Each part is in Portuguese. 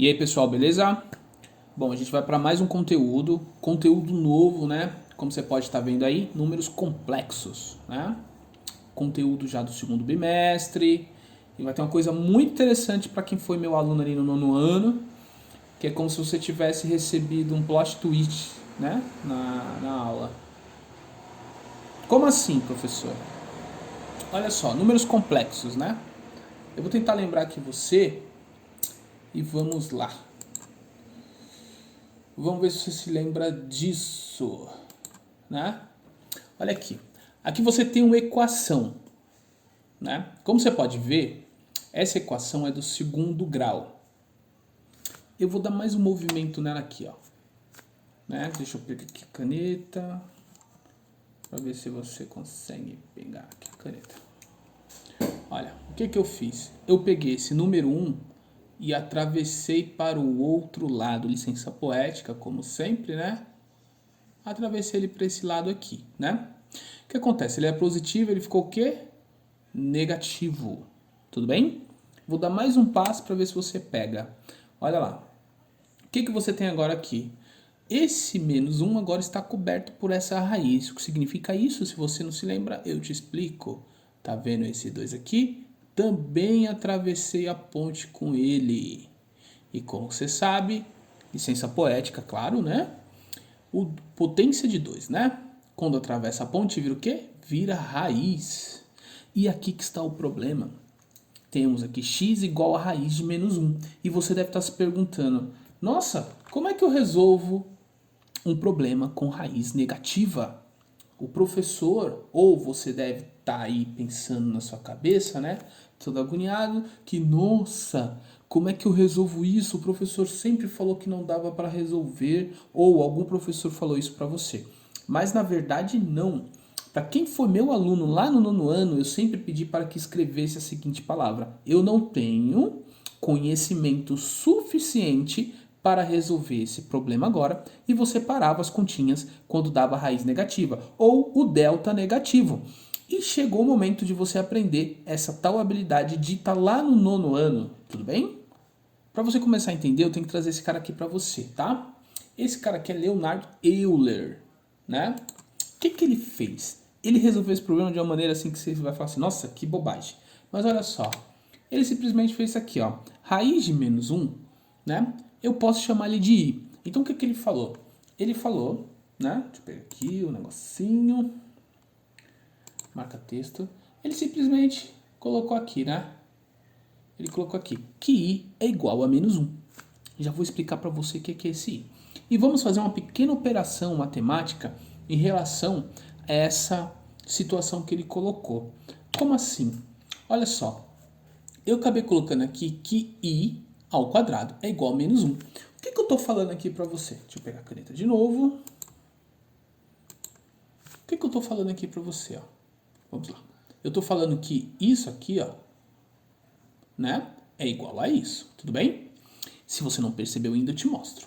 E aí, pessoal, beleza? Bom, a gente vai para mais um conteúdo novo, né? Como você pode estar vendo aí, números complexos, né? Conteúdo já do segundo bimestre. E vai ter uma coisa muito interessante para quem foi meu aluno ali no nono ano, que é como se você tivesse recebido um plot twist, né? Na aula. Como assim, professor? Olha só, números complexos, né? Eu vou tentar lembrar aqui você e vamos lá. Vamos ver se você se lembra disso, né? Olha aqui. Aqui você tem uma equação, né? Como você pode ver, essa equação é do segundo grau. Eu vou dar mais um movimento nela aqui, ó. Né? Deixa eu pegar aqui a caneta, para ver se você consegue pegar aqui a caneta. Olha, o que eu fiz? Eu peguei esse número 1 e atravessei para o outro lado. Licença poética, como sempre, né? Atravessei ele para esse lado aqui, né? O que acontece? Ele é positivo, ele ficou o quê? Negativo. Tudo bem? Vou dar mais um passo para ver se você pega. Olha lá. O que você tem agora aqui? Esse menos 1 agora está coberto por essa raiz. O que significa isso? Se você não se lembra, eu te explico. Tá vendo esse 2 aqui? Também atravessei a ponte com ele. E como você sabe, licença poética, claro, né? O potência de 2, né? Quando atravessa a ponte, vira o quê? Vira raiz. E aqui que está o problema. Temos aqui x igual a raiz de menos 1. E você deve estar se perguntando, nossa, como é que eu resolvo um problema com raiz negativa? O professor, ou você deve estar aí pensando na sua cabeça, né? Todo agoniado, que nossa, como é que eu resolvo isso? O professor sempre falou que não dava para resolver, ou algum professor falou isso para você. Mas na verdade não. Para quem foi meu aluno lá no nono ano, eu sempre pedi para que escrevesse a seguinte palavra: eu não tenho conhecimento suficiente para resolver esse problema agora, e você parava as continhas quando dava raiz negativa ou o delta negativo. E chegou o momento de você aprender essa tal habilidade dita lá no nono ano, tudo bem? Para você começar a entender, eu tenho que trazer esse cara aqui para você, tá? Esse cara aqui é Leonhard Euler, né? O que ele fez? Ele resolveu esse problema de uma maneira assim que você vai falar assim, nossa, que bobagem. Mas olha só, ele simplesmente fez isso aqui, ó. Raiz de menos 1, né? Eu posso chamar ele de i. Então o que ele falou? Ele falou, né? Deixa eu pegar aqui o negocinho. Marca texto. Ele simplesmente colocou aqui, né? Ele colocou aqui que i é igual a menos 1. Já vou explicar para você o que é esse i. E vamos fazer uma pequena operação matemática em relação a essa situação que ele colocou. Como assim? Olha só. Eu acabei colocando aqui que i ao quadrado é igual a menos 1. O que eu estou falando aqui para você? Deixa eu pegar a caneta de novo. O que eu estou falando aqui para você? Ó? Vamos lá. Eu estou falando que isso aqui, ó, né, é igual a isso. Tudo bem? Se você não percebeu ainda, eu te mostro.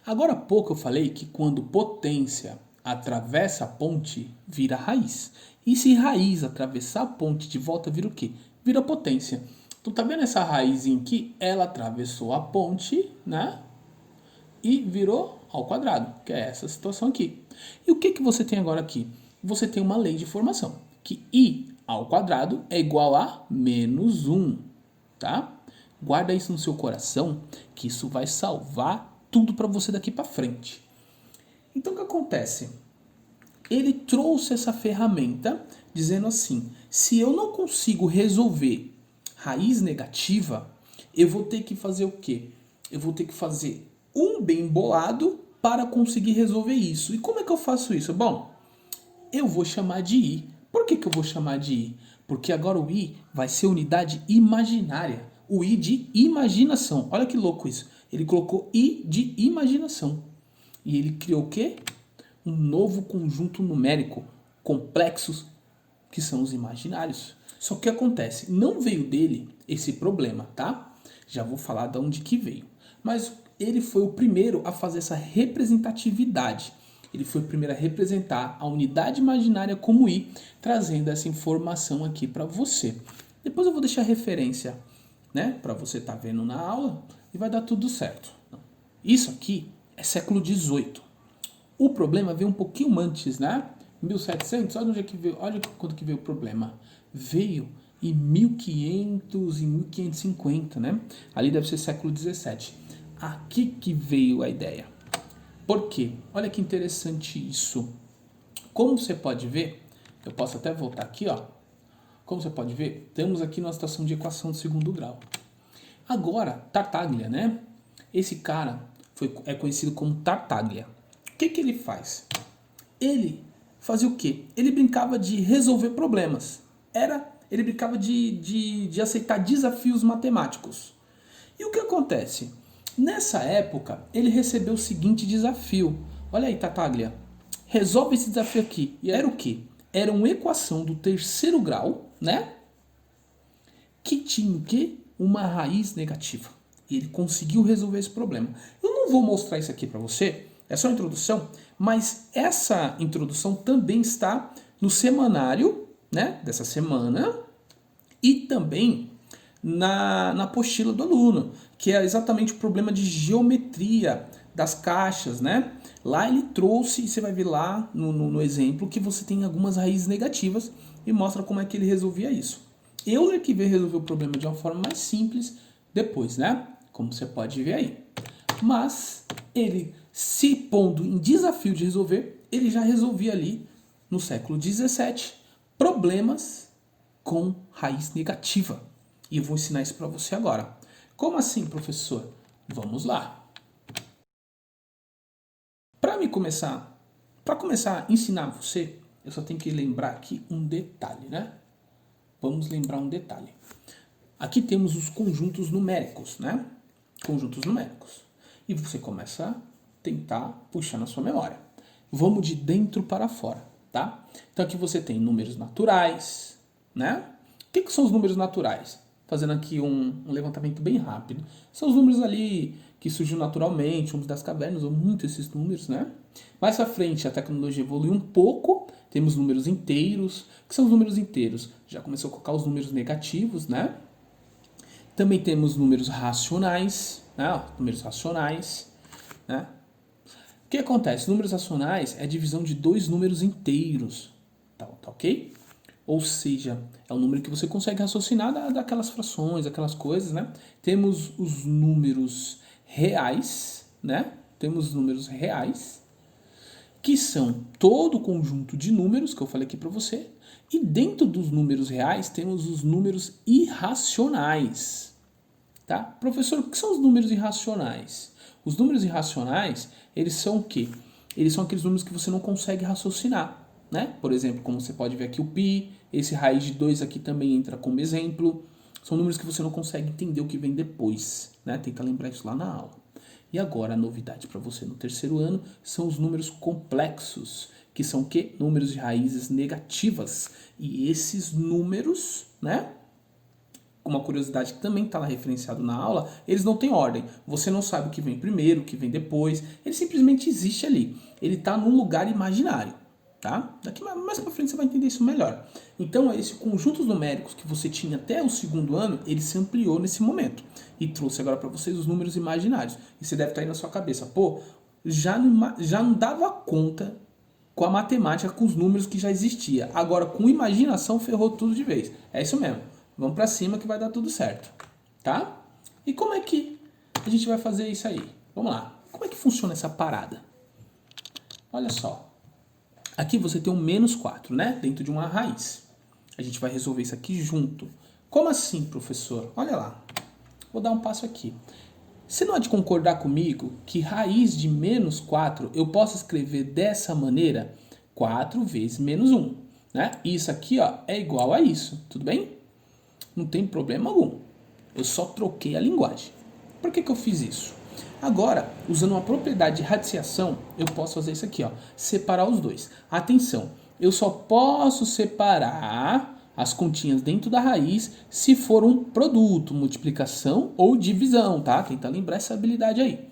Agora há pouco eu falei que quando potência atravessa a ponte, vira raiz. E se raiz atravessar a ponte de volta, vira o quê? Vira potência. Então tá vendo essa raizinha aqui? Ela atravessou a ponte, né? E virou ao quadrado, que é essa situação aqui. E o que você tem agora aqui? Você tem uma lei de formação, que i ao quadrado é igual a menos 1, tá? Guarda isso no seu coração, que isso vai salvar tudo para você daqui para frente. Então o que acontece? Ele trouxe essa ferramenta dizendo assim, se eu não consigo resolver raiz negativa, eu vou ter que fazer o quê? Eu vou ter que fazer um bem bolado para conseguir resolver isso. E como é que eu faço isso? Bom, eu vou chamar de i. Por que eu vou chamar de i? Porque agora o i vai ser unidade imaginária. O i de imaginação. Olha que louco isso. Ele colocou i de imaginação. E ele criou o quê? Um novo conjunto numérico, complexos, que são os imaginários. Só que acontece, não veio dele esse problema, tá? Já vou falar de onde que veio. Mas ele foi o primeiro a fazer essa representatividade. Ele foi o primeiro a representar a unidade imaginária como i, trazendo essa informação aqui para você. Depois eu vou deixar referência, né, para você estar vendo na aula, e vai dar tudo certo. Isso aqui é século XVIII. O problema veio um pouquinho antes, né? 1700, olha onde é que veio, olha quando que veio o problema. Veio em 1500 e 1550, né? Ali deve ser século XVII. Aqui que veio a ideia. Por quê? Olha que interessante isso. Como você pode ver, eu posso até voltar aqui, ó. Como você pode ver, temos aqui uma situação de equação de segundo grau. Agora, Tartaglia, né? Esse cara é conhecido como Tartaglia. O que ele faz? Ele fazia o quê? Ele brincava de resolver problemas. Ele brincava de aceitar desafios matemáticos. E o que acontece? Nessa época, ele recebeu o seguinte desafio. Olha aí, Tartaglia. Resolve esse desafio aqui. E era o quê? Era uma equação do terceiro grau, né? Que tinha o quê? Uma raiz negativa. E ele conseguiu resolver esse problema. Eu não vou mostrar isso aqui para você, é só a introdução, mas essa introdução também está no semanário, né, dessa semana, e também na apostila do aluno, que é exatamente o problema de geometria das caixas, né? Lá ele trouxe, e você vai ver lá no exemplo, que você tem algumas raízes negativas e mostra como é que ele resolvia isso. Euler que veio resolver o problema de uma forma mais simples depois, né? Como você pode ver aí. Mas ele, se pondo em desafio de resolver, ele já resolvia ali no século XVII problemas com raiz negativa. E eu vou ensinar isso para você agora. Como assim, professor? Vamos lá. Para começar a ensinar você, eu só tenho que lembrar aqui um detalhe, né? Vamos lembrar um detalhe. Aqui temos os conjuntos numéricos, né? Conjuntos numéricos. E você começa a tentar puxar na sua memória. Vamos de dentro para fora, tá? Então aqui você tem números naturais, né? O que são os números naturais? Fazendo aqui um levantamento bem rápido. São os números ali que surgiram naturalmente, homens das cavernas, ou muito esses números, né? Mais à frente a tecnologia evoluiu um pouco, temos números inteiros. O que são os números inteiros? Já começou a colocar os números negativos, né? Também temos números racionais, né? Números racionais, né? O que acontece? Números racionais é a divisão de dois números inteiros, tá ok? Ou seja, é um número que você consegue raciocinar daquelas frações, aquelas coisas, né? Temos os números reais, né? Temos os números reais, que são todo o conjunto de números que eu falei aqui para você. E dentro dos números reais temos os números irracionais, tá? Professor, o que são os números irracionais? Os números irracionais, eles são o quê? Eles são aqueles números que você não consegue raciocinar, né? Por exemplo, como você pode ver aqui o π, esse raiz de 2 aqui também entra como exemplo. São números que você não consegue entender o que vem depois, né? Tenta lembrar isso lá na aula. E agora a novidade para você no terceiro ano são os números complexos, que são o quê? Números de raízes negativas. E esses números, né? Uma curiosidade que também está lá referenciado na aula, eles não têm ordem. Você não sabe o que vem primeiro, o que vem depois. Ele simplesmente existe ali. Ele está num lugar imaginário, tá? Daqui mais para frente você vai entender isso melhor. Então, esse conjuntos numéricos que você tinha até o segundo ano, ele se ampliou nesse momento. E trouxe agora para vocês os números imaginários. E você deve estar aí na sua cabeça, pô, já não dava conta com a matemática, com os números que já existia. Agora, com imaginação, ferrou tudo de vez. É isso mesmo. Vamos para cima que vai dar tudo certo, tá? E como é que a gente vai fazer isso aí? Vamos lá. Como é que funciona essa parada? Olha só. Aqui você tem um menos 4, né? Dentro de uma raiz. A gente vai resolver isso aqui junto. Como assim, professor? Olha lá. Vou dar um passo aqui. Você não há de concordar comigo que raiz de menos 4 eu posso escrever dessa maneira? 4 vezes menos 1. Né? Isso aqui ó, é igual a isso. Tudo bem? Não tem problema algum. Eu só troquei a linguagem. Por que eu fiz isso? Agora, usando uma propriedade de radiciação, eu posso fazer isso aqui, ó, separar os dois. Atenção, eu só posso separar as continhas dentro da raiz se for um produto, multiplicação ou divisão, tá? Tenta lembrar essa habilidade aí.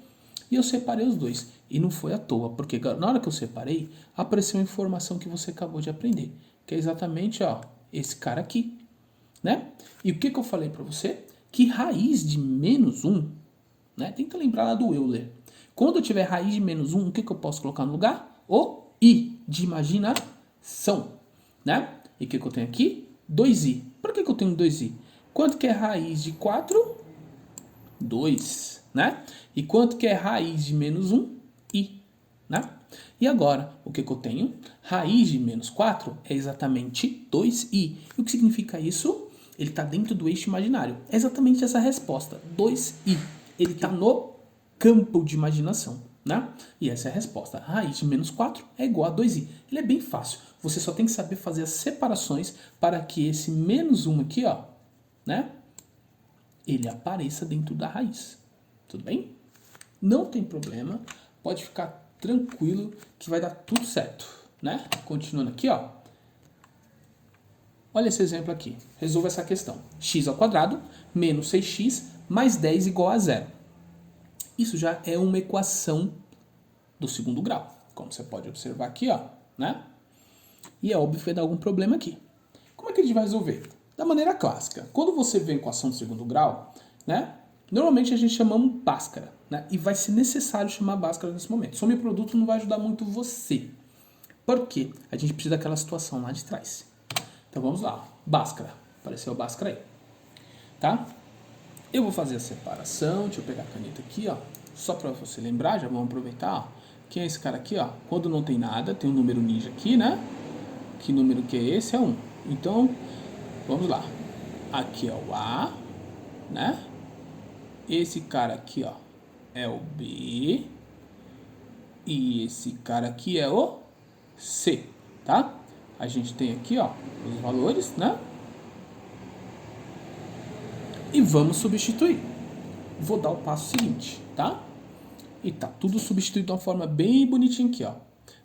E eu separei os dois. E não foi à toa, porque na hora que eu separei, apareceu a informação que você acabou de aprender, que é exatamente, ó, esse cara aqui. Né? E o que eu falei para você? Que raiz de menos 1 né? Tenta lembrar lá do Euler. Quando eu tiver raiz de menos 1, o que eu posso colocar no lugar? O i de imaginação, né? E o que eu tenho aqui? 2i. Por que eu tenho 2i? Quanto que é raiz de 4? 2, né? E quanto que é raiz de menos 1? I, né? E agora, o que eu tenho? Raiz de menos 4 é exatamente 2i. E o que significa isso? Ele está dentro do eixo imaginário. É exatamente essa resposta, 2i. Ele está no campo de imaginação, né? E essa é a resposta. Raiz de menos 4 é igual a 2i. Ele é bem fácil. Você só tem que saber fazer as separações para que esse menos 1 aqui, ó, né? Ele apareça dentro da raiz. Tudo bem? Não tem problema. Pode ficar tranquilo que vai dar tudo certo, né? Continuando aqui, ó. Olha esse exemplo aqui. Resolva essa questão. X ao quadrado menos 6x mais 10 igual a 0. Isso já é uma equação do segundo grau. Como você pode observar aqui, ó, né? E é óbvio que vai dar algum problema aqui. Como é que a gente vai resolver? Da maneira clássica. Quando você vê a equação do segundo grau, né? Normalmente a gente chama Bhaskara, né? E vai ser necessário chamar Bhaskara nesse momento. Some produto não vai ajudar muito você. Por quê? A gente precisa daquela situação lá de trás. Então vamos lá. Bhaskara. Apareceu o Bhaskara aí. Tá? Eu vou fazer a separação. Deixa eu pegar a caneta aqui, ó. Só para você lembrar, já vamos aproveitar, ó. Quem é esse cara aqui, ó? Quando não tem nada, tem um número ninja aqui, né? Que número que é esse? É 1. Então, vamos lá. Aqui é o A, né? Esse cara aqui, ó, é o B. E esse cara aqui é o C, tá? A gente tem aqui, ó, os valores, né? E vamos substituir. Vou dar o passo seguinte, tá? E tá tudo substituído de uma forma bem bonitinha aqui, ó.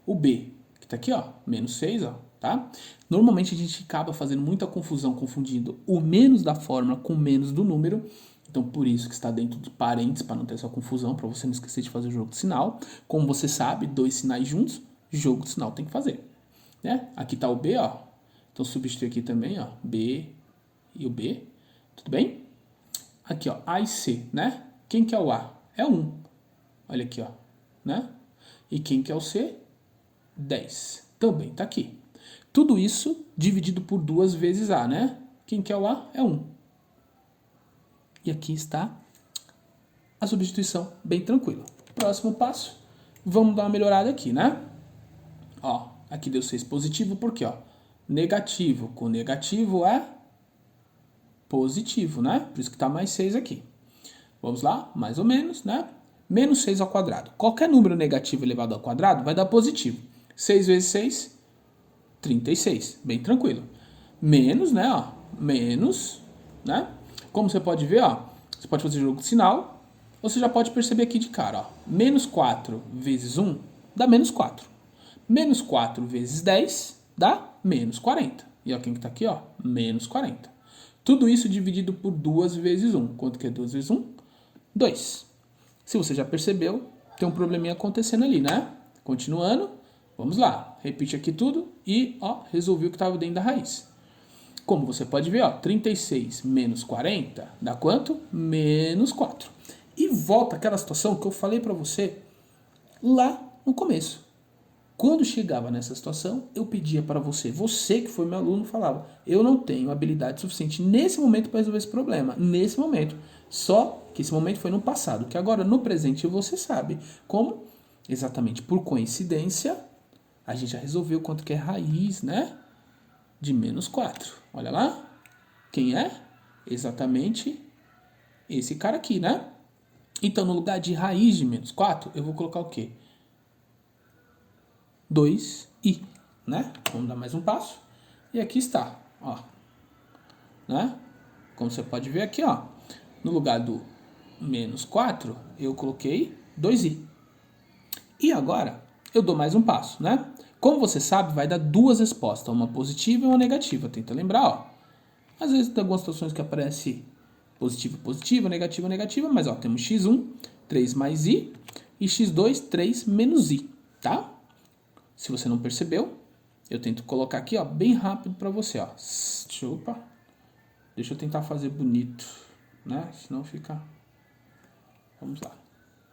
O B, que tá aqui, ó, menos 6, ó, tá? Normalmente a gente acaba fazendo muita confusão, confundindo o menos da fórmula com o menos do número. Então, por isso que está dentro de parênteses, para não ter essa confusão, para você não esquecer de fazer o jogo de sinal. Como você sabe, dois sinais juntos, jogo de sinal tem que fazer, né? Aqui tá o B, ó. Então, substitui aqui também, ó, B e o B, tudo bem? Aqui, ó, A e C, né? Quem que é o A? É 1. Olha aqui, ó, né? E quem que é o C? 10. Também tá aqui. Tudo isso dividido por 2 vezes A, né? Quem que é o A? É 1. E aqui está a substituição bem tranquila. Próximo passo, vamos dar uma melhorada aqui, né? Ó, aqui deu 6 positivo, porque, ó, negativo com negativo é positivo, né? Por isso que tá mais 6 aqui. Vamos lá, mais ou menos, né? Menos 6 ao quadrado. Qualquer número negativo elevado ao quadrado vai dar positivo. 6 vezes 6, 36. Bem tranquilo. Menos, né? Ó, menos, né? Como você pode ver, ó, você pode fazer jogo de sinal, ou você já pode perceber aqui de cara, ó. Menos 4 vezes 1 dá menos 4. Menos 4 vezes 10 dá menos 40. E ó, quem que tá aqui, ó? Menos 40. Tudo isso dividido por 2 vezes 1. Quanto que é 2 vezes 1? 2. Se você já percebeu, tem um probleminha acontecendo ali, né? Continuando, vamos lá. Repite aqui tudo e, ó, resolvi o que estava dentro da raiz. Como você pode ver, ó, 36 menos 40 dá quanto? Menos 4. E volta àquela situação que eu falei para você lá no começo. Quando chegava nessa situação, eu pedia para você que foi meu aluno, falava, eu não tenho habilidade suficiente nesse momento para resolver esse problema. Nesse momento. Só que esse momento foi no passado, que agora no presente você sabe como, exatamente por coincidência, a gente já resolveu quanto que é raiz, né? De menos 4. Olha lá. Quem é? Exatamente esse cara aqui, né? Então, no lugar de raiz de menos 4, eu vou colocar o quê? 2i, né? Vamos dar mais um passo. E aqui está, ó. Né? Como você pode ver aqui, ó. No lugar do menos 4, eu coloquei 2i. E agora, eu dou mais um passo, né? Como você sabe, vai dar duas respostas, uma positiva e uma negativa. Tenta lembrar, ó. Às vezes tem algumas situações que aparece positivo, positiva, negativa, negativa, mas ó, temos x1, 3 mais i, e x2, 3 menos i, tá? Se você não percebeu, eu tento colocar aqui, ó, bem rápido para você, ó. Deixa eu tentar fazer bonito, né? Senão fica Vamos lá.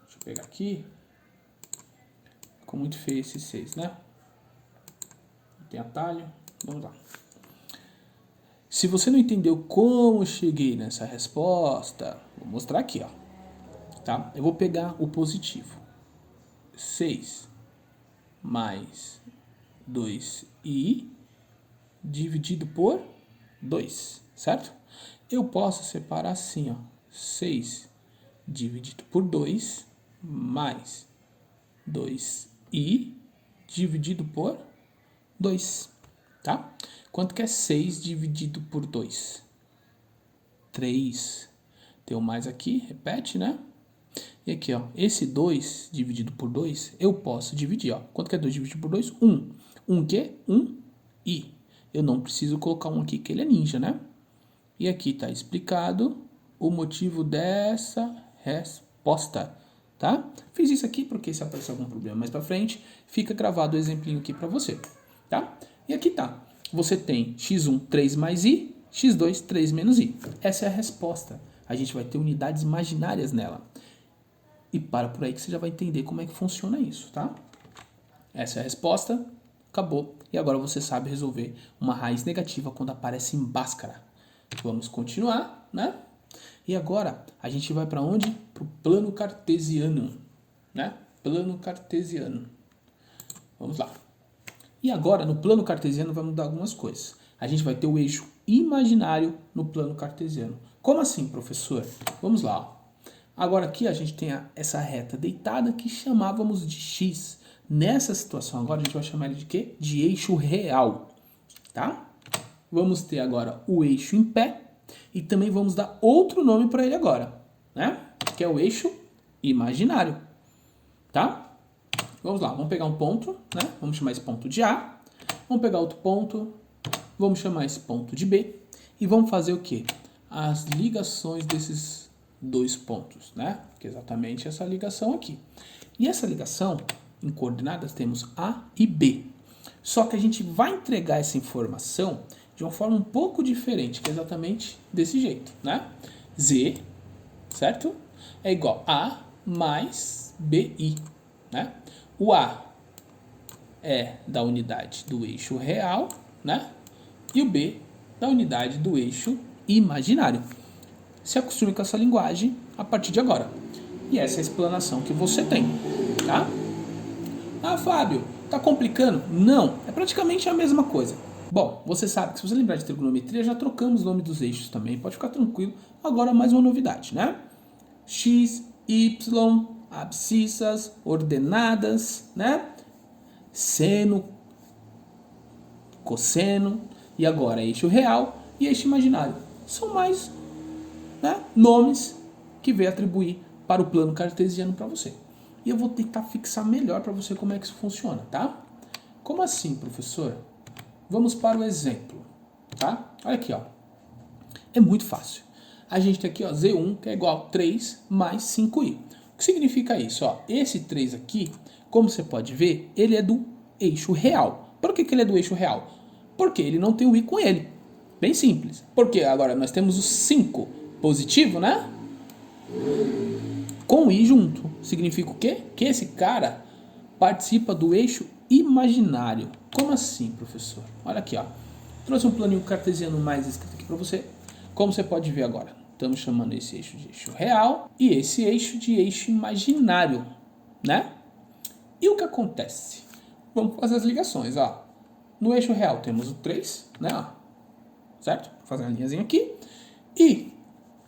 Deixa eu pegar aqui. Ficou muito feio esse 6, né? Não tem atalho. Vamos lá. Se você não entendeu como eu cheguei nessa resposta, vou mostrar aqui, ó. Tá? Eu vou pegar o positivo. 6 mais 2i dividido por 2, certo? Eu posso separar assim, ó. 6 dividido por 2 mais 2i dividido por 2, tá? Quanto que é 6 dividido por 2? 3. Tem um mais aqui, repete, né? E aqui, ó, esse 2 dividido por 2, eu posso dividir, ó. Quanto que é 2 dividido por 2? 1. 1 que? 1i. Eu não preciso colocar um aqui, que ele é ninja, né? E aqui está explicado o motivo dessa resposta, tá? Fiz isso aqui porque se aparecer algum problema mais para frente, fica gravado o exemplinho aqui para você, tá? E aqui tá. Você tem x1, 3 mais i, x2, 3 menos i. Essa é a resposta. A gente vai ter unidades imaginárias nela. E para por aí que você já vai entender como é que funciona isso, tá? Essa é a resposta. Acabou. E agora você sabe resolver uma raiz negativa quando aparece em Bhaskara. Vamos continuar, né? E agora a gente vai para onde? Para o plano cartesiano, né? Plano cartesiano. Vamos lá. E agora no plano cartesiano vai mudar algumas coisas. A gente vai ter o eixo imaginário no plano cartesiano. Como assim, professor? Vamos lá. Ó. Agora aqui a gente tem essa reta deitada que chamávamos de x. Nessa situação agora a gente vai chamar ele de quê? De eixo real, tá? Vamos ter agora o eixo em pé e também vamos dar outro nome para ele agora, né? Que é o eixo imaginário, tá? Vamos lá, vamos pegar um ponto, né? Vamos chamar esse ponto de A. Vamos pegar outro ponto, vamos chamar esse ponto de B. E vamos fazer o quê? As ligações desses dois pontos, né? Que é exatamente essa ligação aqui. E essa ligação, em coordenadas, temos A e B. Só que a gente vai entregar essa informação de uma forma um pouco diferente, que é exatamente desse jeito, né? Z, certo? É igual a mais BI, né? O A é da unidade do eixo real, né? E o B da unidade do eixo imaginário. Se acostume com essa linguagem a partir de agora. E essa é a explanação que você tem, tá? Ah, Fábio, tá complicando? Não, é praticamente a mesma coisa. Bom, você sabe que se você lembrar de trigonometria, já trocamos o nome dos eixos também, pode ficar tranquilo. Agora mais uma novidade, né? X, Y, abscissas, ordenadas, né? Seno, cosseno, e agora eixo real e eixo imaginário. São mais, né, nomes que vem atribuir para o plano cartesiano para você. E eu vou tentar fixar melhor para você como é que isso funciona, tá? Como assim, professor? Vamos para o exemplo, tá? Olha aqui, ó. É muito fácil. A gente tem aqui, ó, Z1, que é igual a 3 mais 5i. O que significa isso? Ó, esse 3 aqui, como você pode ver, ele é do eixo real. Por que ele é do eixo real? Porque ele não tem o i com ele. Bem simples. Porque agora nós temos o 5 positivo, né? Com o i junto. Significa o quê? Que esse cara participa do eixo imaginário. Como assim, professor? Olha aqui, ó. Trouxe um planinho cartesiano mais escrito aqui para você. Como você pode ver agora, estamos chamando esse eixo de eixo real e esse eixo de eixo imaginário, né? E o que acontece? Vamos fazer as ligações, ó. No eixo real temos o 3, né? Ó. Certo? Vou fazer uma linhazinha aqui. E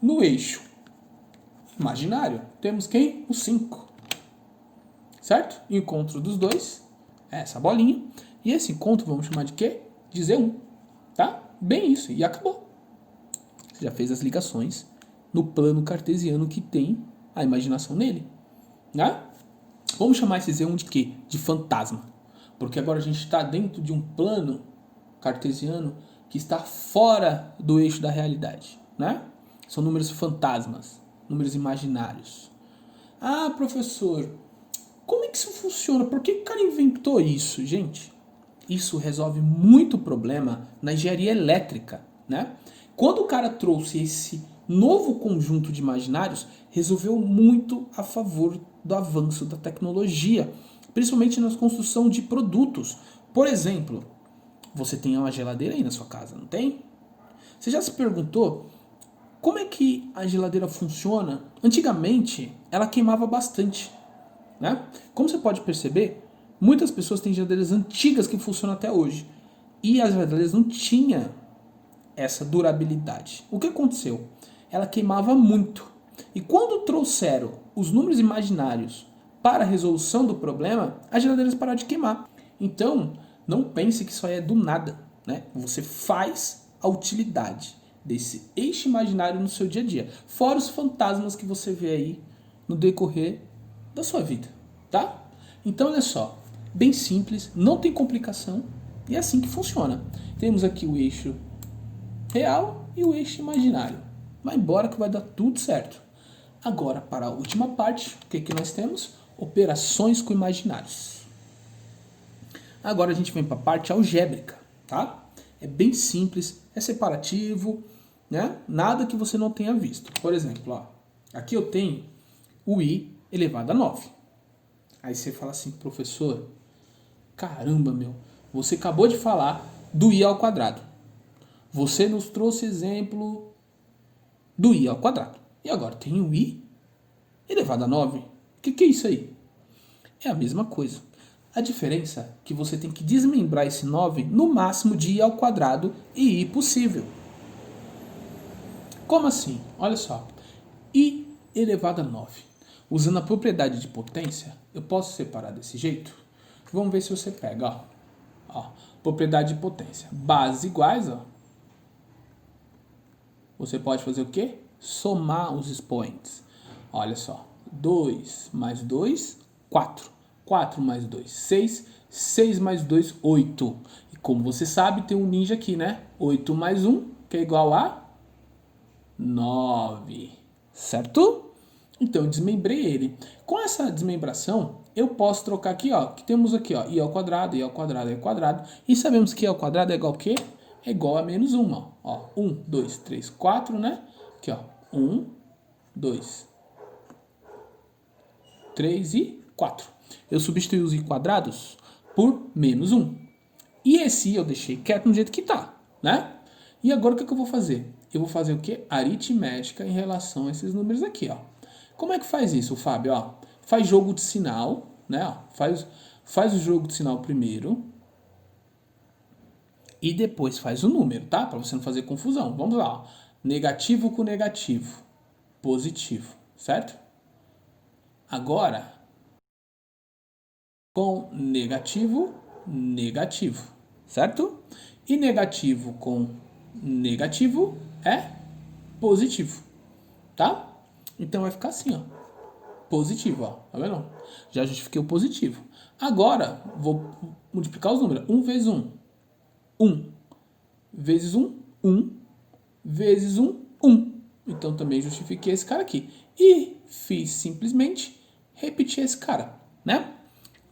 no eixo imaginário temos quem? O 5. Certo? Encontro dos dois é essa bolinha. E esse encontro vamos chamar de quê? De Z1. Tá? Bem isso. E acabou. Você já fez as ligações no plano cartesiano que tem a imaginação nele. Né? Vamos chamar esse Z1 de quê? De fantasma. Porque agora a gente está dentro de um plano cartesiano que está fora do eixo da realidade. Né? São números fantasmas, números imaginários. Ah, professor, como é que isso funciona? Por que o cara inventou isso, gente? Isso resolve muito problema na engenharia elétrica, né? Quando o cara trouxe esse novo conjunto de imaginários resolveu muito a favor do avanço da tecnologia, principalmente na construção de produtos. Por exemplo, você tem uma geladeira aí na sua casa, não tem? Você já se perguntou como é que a geladeira funciona? Antigamente, ela queimava bastante, né? Como você pode perceber, muitas pessoas têm geladeiras antigas que funcionam até hoje. E as geladeiras não tinham essa durabilidade. O que aconteceu? Ela queimava muito. E quando trouxeram os números imaginários para a resolução do problema, as geladeiras pararam de queimar. Então, não pense que isso aí é do nada, né? Você faz a utilidade desse eixo imaginário no seu dia a dia. Fora os fantasmas que você vê aí no decorrer da sua vida, tá? Então, olha só. Bem simples, não tem complicação e é assim que funciona. Temos aqui o eixo real e o eixo imaginário. Vai embora que vai dar tudo certo. Agora, para a última parte, o que nós temos? Operações com imaginários. Agora a gente vem para a parte algébrica, tá? É bem simples, é separativo, né? Nada que você não tenha visto. Por exemplo, ó, aqui eu tenho o i elevado a 9. Aí você fala assim, professor, caramba, meu, você acabou de falar do i ao quadrado. Você nos trouxe exemplo do i ao quadrado. E agora tem o i elevado a 9. O que é isso aí? É a mesma coisa. A diferença é que você tem que desmembrar esse 9 no máximo de i ao quadrado e i possível. Como assim? Olha só. I elevado a 9. Usando a propriedade de potência, eu posso separar desse jeito? Vamos ver se você pega. Ó, propriedade de potência. Bases iguais, ó. Você pode fazer o quê? Somar os expoentes. Olha só. 2 mais 2, 4. 4 mais 2, 6. 6 mais 2, 8. E como você sabe, tem um ninja aqui, né? 8 mais 1, que é igual a 9. Certo? Então, eu desmembrei ele. Com essa desmembração, eu posso trocar aqui, ó. Que temos aqui, ó. I ao quadrado, i ao quadrado, i ao quadrado. E sabemos que i ao quadrado é igual a quê? É igual a menos 1, ó. 1, 2, 3, 4, né? Aqui, ó. 1, 2, 3 e 4. Eu substituí os i quadrados por menos 1. E esse i eu deixei quieto no jeito que tá, né? E agora o que eu vou fazer? Eu vou fazer o quê? Aritmética em relação a esses números aqui, ó. Como é que faz isso, Fábio? Ó, faz jogo de sinal, né? Ó, faz o jogo de sinal primeiro e depois faz o número, tá? Para você não fazer confusão. Vamos lá, ó. Negativo com negativo, positivo, certo? Agora, com negativo, negativo, certo? E negativo com negativo é positivo, tá? Então vai ficar assim, ó. Positivo, ó. Tá vendo? Já justifiquei o positivo. Agora, vou multiplicar os números. 1 vezes 1. 1. Vezes 1. 1. Vezes 1. 1. Então também justifiquei esse cara aqui. E fiz simplesmente repetir esse cara, né?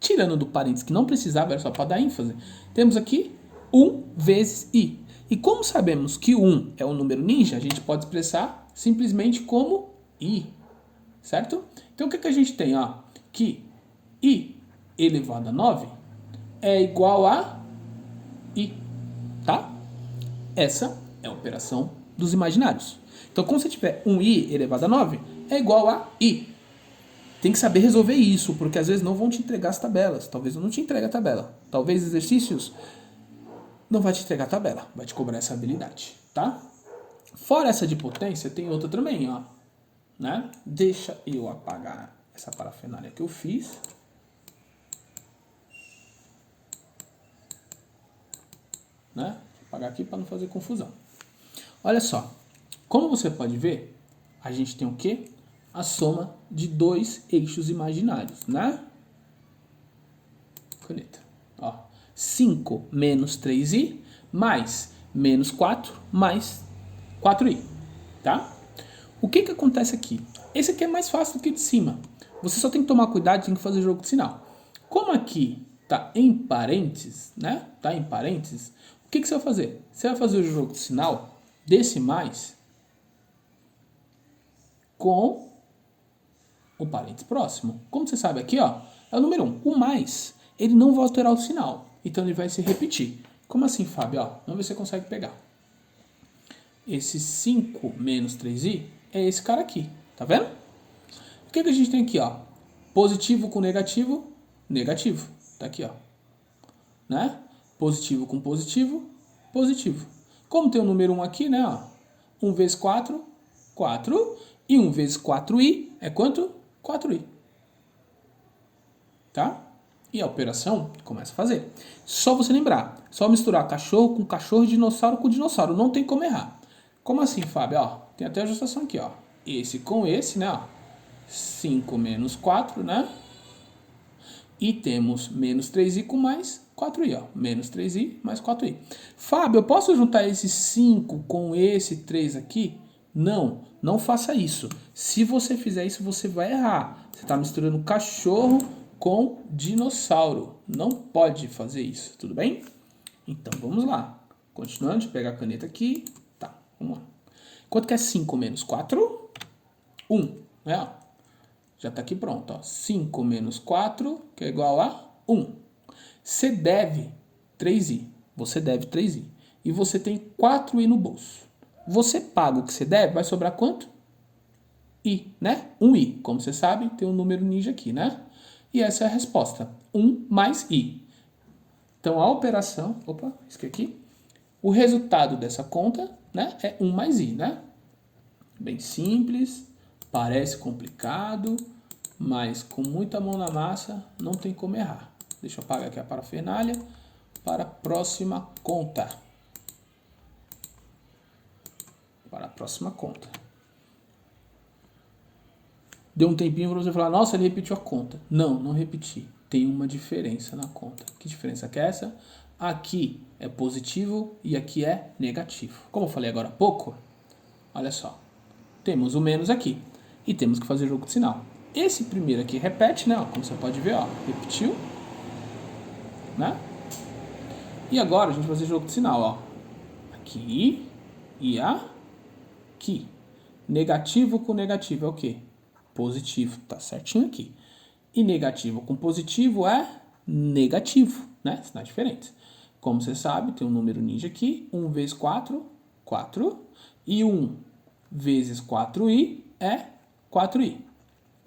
Tirando do parênteses que não precisava, era só para dar ênfase. Temos aqui 1 vezes i. E como sabemos que 1 é um número ninja, a gente pode expressar simplesmente como i, certo? Então o que a gente tem? Ó, que i elevado a 9 é igual a i, tá? Essa é a operação dos imaginários. Então quando você tiver um i elevado a 9, é igual a i. Tem que saber resolver isso, porque às vezes não vão te entregar as tabelas. Talvez eu não te entregue a tabela. Talvez exercícios não vai te entregar a tabela, vai te cobrar essa habilidade, tá? Fora essa de potência, tem outra também, ó. Né? Deixa eu apagar essa parafernália que eu fiz. Né? Vou apagar aqui para não fazer confusão. Olha só, como você pode ver, a gente tem o quê? A soma de dois eixos imaginários, né? Caneta. Ó, 5 menos 3i mais menos 4 mais 4i, tá? O que acontece aqui? Esse aqui é mais fácil do que o de cima. Você só tem que tomar cuidado, tem que fazer jogo de sinal. Como aqui tá em parênteses, né? Tá em parênteses. O que você vai fazer? Você vai fazer o jogo de sinal desse mais com o parênteses próximo. Como você sabe aqui, ó, é o número 1. O mais, ele não vai alterar o sinal. Então, ele vai se repetir. Como assim, Fábio? Ó, vamos ver se você consegue pegar. Esse 5 menos 3i é esse cara aqui. Tá vendo? O que a gente tem aqui, ó? Positivo com negativo, negativo. Tá aqui, ó. Né? Positivo com positivo, positivo. Como tem o número 1 aqui, né? Ó, 1 vezes 4, 4. E 1 vezes 4i é quanto? 4i. Tá? E a operação começa a fazer. Só você lembrar. Só misturar cachorro com cachorro e dinossauro com dinossauro. Não tem como errar. Como assim, Fábio? Ó, tem até ajustação aqui, ó. Esse com esse, né? Ó. 5 menos 4, né? E temos menos 3i com mais 4i, ó. Menos 3i mais 4i. Fábio, eu posso juntar esse 5 com esse 3 aqui? Não, não faça isso. Se você fizer isso, você vai errar. Você está misturando cachorro com dinossauro. Não pode fazer isso, tudo bem? Então, vamos lá. Continuando, deixa eu pegar a caneta aqui. Tá, vamos lá. Quanto que é 5 menos 4? 1, né? Ó. Já está aqui pronto, ó. 5 menos 4, que é igual a 1. Você deve 3i. Você deve 3i. E você tem 4i no bolso. Você paga o que você deve, vai sobrar quanto? I, né? 1i. Como você sabe, tem um número ninja aqui, né? E essa é a resposta. 1 mais i. Então, a operação... Opa, isso aqui. O resultado dessa conta, né, é 1 mais i, né? Bem simples. Parece complicado, mas com muita mão na massa não tem como errar. Deixa eu apagar aqui a parafernália para a próxima conta. Para a próxima conta. Deu um tempinho para você falar, nossa, ele repetiu a conta. Não, não repeti. Tem uma diferença na conta. Que diferença que é essa? Aqui é positivo e aqui é negativo. Como eu falei agora há pouco, olha só. Temos o menos aqui. E temos que fazer jogo de sinal. Esse primeiro aqui repete, né? Ó, como você pode ver, ó, repetiu. Né? E agora a gente vai fazer jogo de sinal, ó. Aqui e aqui. Negativo com negativo é o quê? Positivo, tá certinho aqui. E negativo com positivo é negativo, né? Sinais diferentes. Como você sabe, tem um número ninja aqui. 1 vezes 4, 4. E 1 vezes 4i é 4i.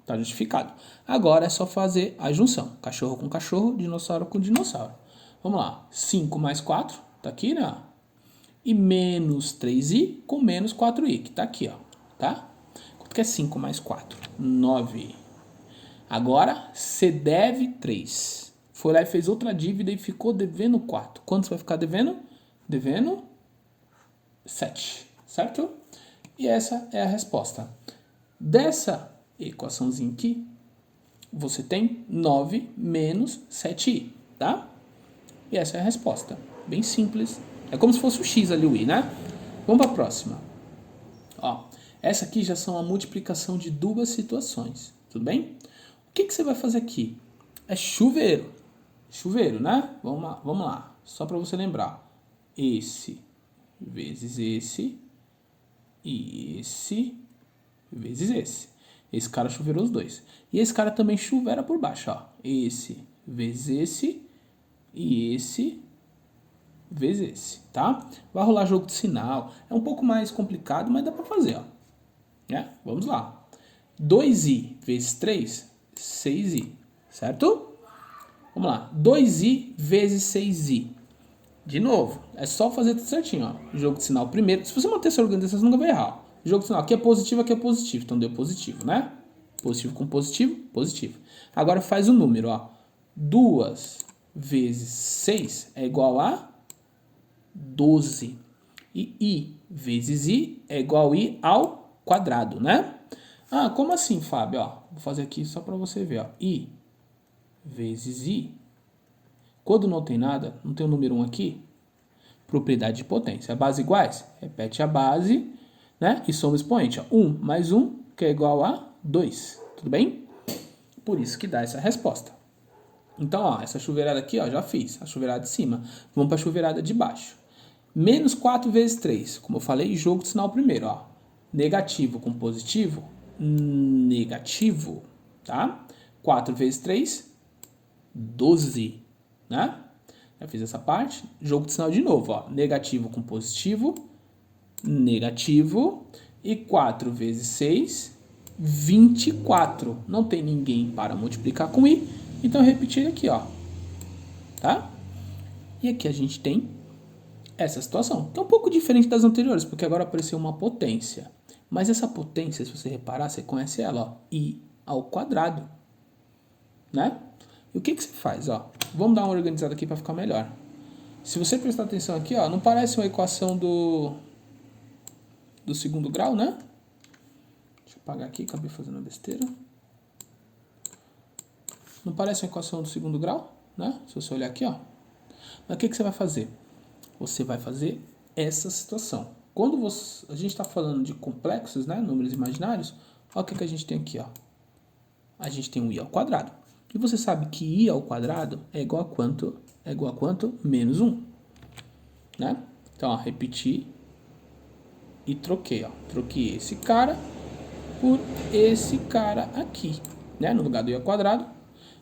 Tá justificado. Agora é só fazer a junção. Cachorro com cachorro, dinossauro com dinossauro. Vamos lá. 5 mais 4, tá aqui, né? E menos 3i com menos 4i, que tá aqui, ó. Tá? Quanto que é 5 mais 4? 9. Agora, você deve 3. Foi lá e fez outra dívida e ficou devendo 4. Quanto você vai ficar devendo? Devendo 7. Certo? E essa é a resposta. Dessa equaçãozinha aqui, você tem 9 menos 7i, tá? E essa é a resposta. Bem simples. É como se fosse o x ali, o i, né? Vamos para a próxima. Ó, essa aqui já são a multiplicação de duas situações, tudo bem? O que você vai fazer aqui? É chuveiro. Chuveiro, né? Vamos lá. Só para você lembrar. Esse vezes esse e esse vezes esse. Esse cara chuveirou os dois. E esse cara também chuveira por baixo, ó. Esse vezes esse e esse vezes esse, tá? Vai rolar jogo de sinal. É um pouco mais complicado, mas dá pra fazer, ó. Né? Vamos lá. 2i vezes 3, 6i, certo? Vamos lá. 2i vezes 6i. De novo, é só fazer tudo certinho, ó. Jogo de sinal primeiro. Se você manter essa organização, você nunca vai errar. Jogo de sinal, aqui é positivo, aqui é positivo. Então deu positivo, né? Positivo com positivo, positivo. Agora faz o número, ó. 2 vezes 6 é igual a 12. E i vezes i é igual a i ao quadrado, né? Ah, como assim, Fábio? Ó, vou fazer aqui só para você ver, ó. I vezes i. Quando não tem nada, não tem o número 1 aqui, propriedade de potência. A base iguais? Repete a base, né? E soma o expoente. Ó. 1 mais 1, que é igual a 2. Tudo bem? Por isso que dá essa resposta. Então, ó, essa chuveirada aqui, ó, já fiz. A chuveirada de cima. Vamos para a chuveirada de baixo. Menos 4 vezes 3. Como eu falei, jogo de sinal primeiro, ó. Negativo com positivo, negativo, tá? 4 vezes 3, 12, né? Já fiz essa parte. Jogo de sinal de novo, ó. Negativo com positivo, negativo. E 4 vezes 6, 24. Não tem ninguém para multiplicar com i, então eu repeti ele aqui, ó. Tá? E aqui a gente tem essa situação, que é um pouco diferente das anteriores, porque agora apareceu uma potência. Mas essa potência, se você reparar, você conhece ela, ó, i ao quadrado, né? E o que você faz, ó? Vamos dar uma organizada aqui para ficar melhor. Se você prestar atenção aqui, ó, não parece uma equação do segundo grau, né? Deixa eu apagar aqui, acabei fazendo besteira. Não parece uma equação do segundo grau, né? Se você olhar aqui, ó. Mas o que você vai fazer? Você vai fazer essa situação. Quando a gente está falando de complexos, né, números imaginários, olha o que a gente tem aqui, ó. A gente tem um i ao quadrado. E você sabe que i ao quadrado é igual a quanto? É igual a quanto? Menos 1. Né? Então, ó, repeti e troquei, ó. Troquei esse cara por esse cara aqui, né? No lugar do i ao quadrado,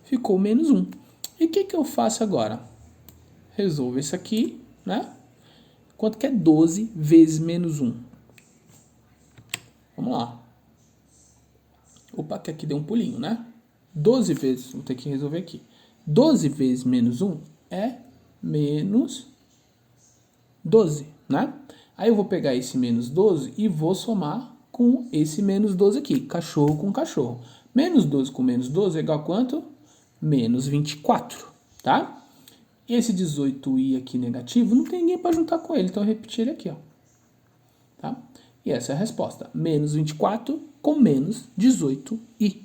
ficou menos 1. E o que eu faço agora? Resolvo isso aqui, né? Quanto que é 12 vezes menos 1? Vamos lá. Opa, que aqui deu um pulinho, né? 12 vezes, vou ter que resolver aqui. 12 vezes menos 1 é menos 12, né? Aí eu vou pegar esse menos 12 e vou somar com esse menos 12 aqui. Cachorro com cachorro. Menos 12 com menos 12 é igual a quanto? Menos 24, tá? E esse 18i aqui negativo, não tem ninguém para juntar com ele, então eu repeti ele aqui, ó. Tá? E essa é a resposta. Menos 24 com menos 18i.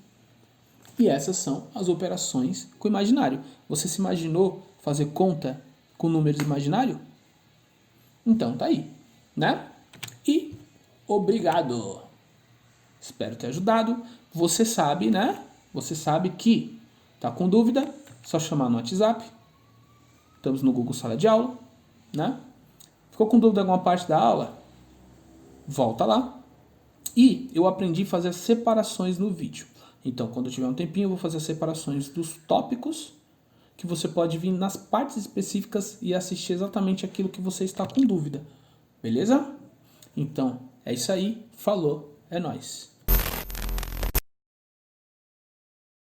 E essas são as operações com imaginário. Você se imaginou fazer conta com números imaginários? Então tá aí, né? E obrigado. Espero ter ajudado. Você sabe, né? Você sabe que tá com dúvida, só chamar no WhatsApp. Estamos no Google Sala de Aula, né? Ficou com dúvida em alguma parte da aula? Volta lá. E eu aprendi a fazer as separações no vídeo. Então, quando eu tiver um tempinho, eu vou fazer as separações dos tópicos, que você pode vir nas partes específicas e assistir exatamente aquilo que você está com dúvida. Beleza? Então, é isso aí. Falou. É nóis.